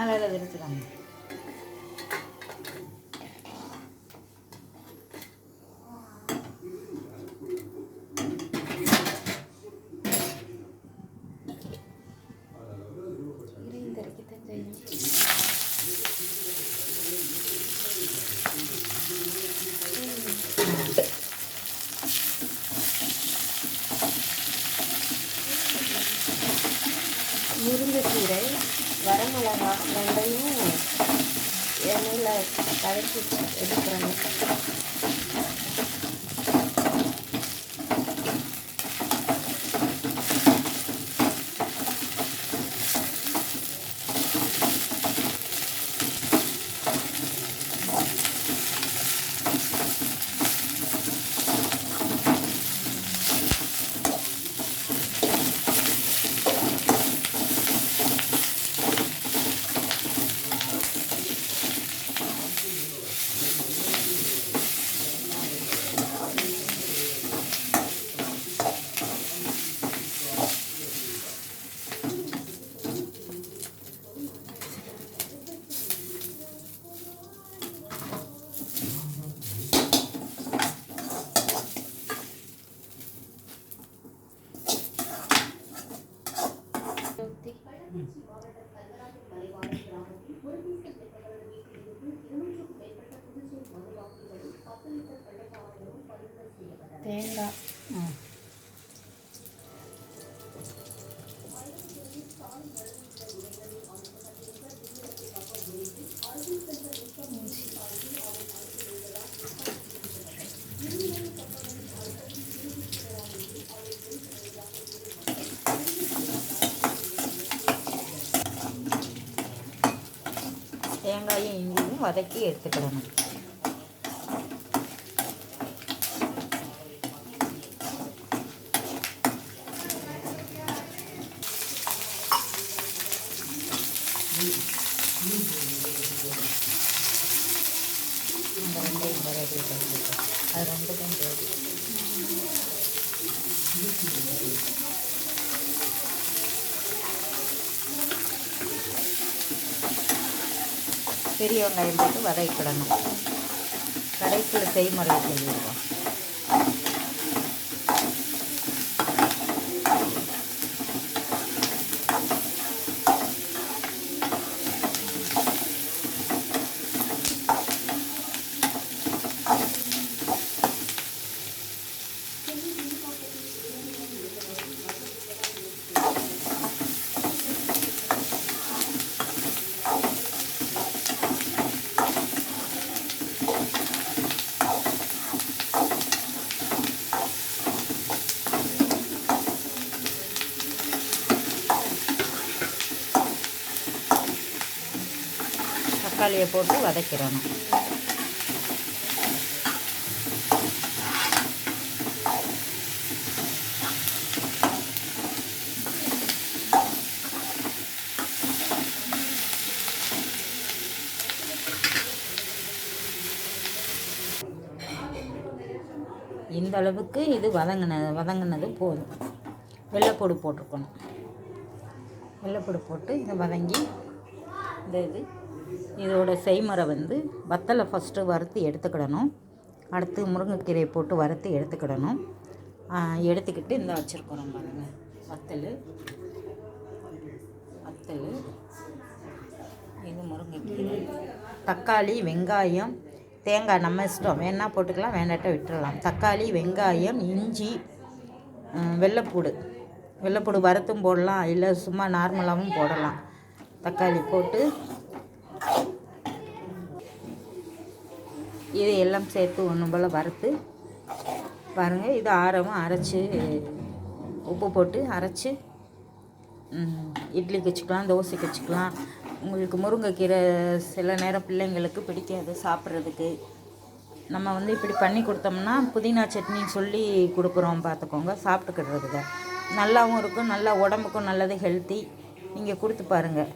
மேலே விரிச்சுக்காங்க. முருங்கைக்கீரை, வரமிளகா ரெண்டையும் எண்ணெயில் கரைச்சி எடுக்கிறேங்க. தேங்காய் தேங்காயும் இஞ்சியும் வதக்கி எடுத்துக்கிடணும். அது ரெண்டுக்கும் பெரிய வெங்காயம் போட்டு வதக்கிடணும். கடைசியில் செய்முறை சொல்லிடுவோம். தக்காளியை போட்டு வதக்கிடணும். இந்த அளவுக்கு இது வதங்கினது போதும். வெள்ளைப்பூடு போட்டிருக்கணும். வெள்ளைப்பூடு போட்டு இதை வதங்கி இந்த இதோட செய்முறை வத்தலை ஃபஸ்ட்டு வறுத்து எடுத்துக்கிடணும். அடுத்து முருங்கைக்கீரையை போட்டு வறுத்து எடுத்துக்கிடணும். எடுத்துக்கிட்டு இந்த வச்சுருக்கிறோம் பாருங்கள். வத்தல் இது முருங்கைக்கீரை, தக்காளி, வெங்காயம், தேங்காய் நம்ம இஷ்டம், வேணால் போட்டுக்கலாம், வேண்டாட்ட விட்டுடலாம். தக்காளி, வெங்காயம், இஞ்சி, வெள்ளைப்பூடு வறுத்தும் போடலாம், இல்லை சும்மா நார்மலாகவும் போடலாம். தக்காளி போட்டு இது எல்லாம் சேர்த்து ஒன்று போல் வறுத்து பாருங்கள். இது ஆரவும் அரைச்சி உப்பு போட்டு அரைச்சி இட்லிக்கு வச்சுக்கலாம், தோசைக்கு வச்சுக்கலாம். உங்களுக்கு முருங்கைக்கீரை சில நேரம் பிள்ளைங்களுக்கு பிடிக்காது சாப்பிட்றதுக்கு. நம்ம இப்படி பண்ணி கொடுத்தோம்னா புதினா சட்னி சொல்லி கொடுக்குறோம், பார்த்துக்கோங்க. சாப்பிட்டுக்கிறதுக்கு நல்லாவும் இருக்கும், நல்லா உடம்புக்கும் நல்லது, ஹெல்த்தி. நீங்கள் கொடுத்து பாருங்கள்.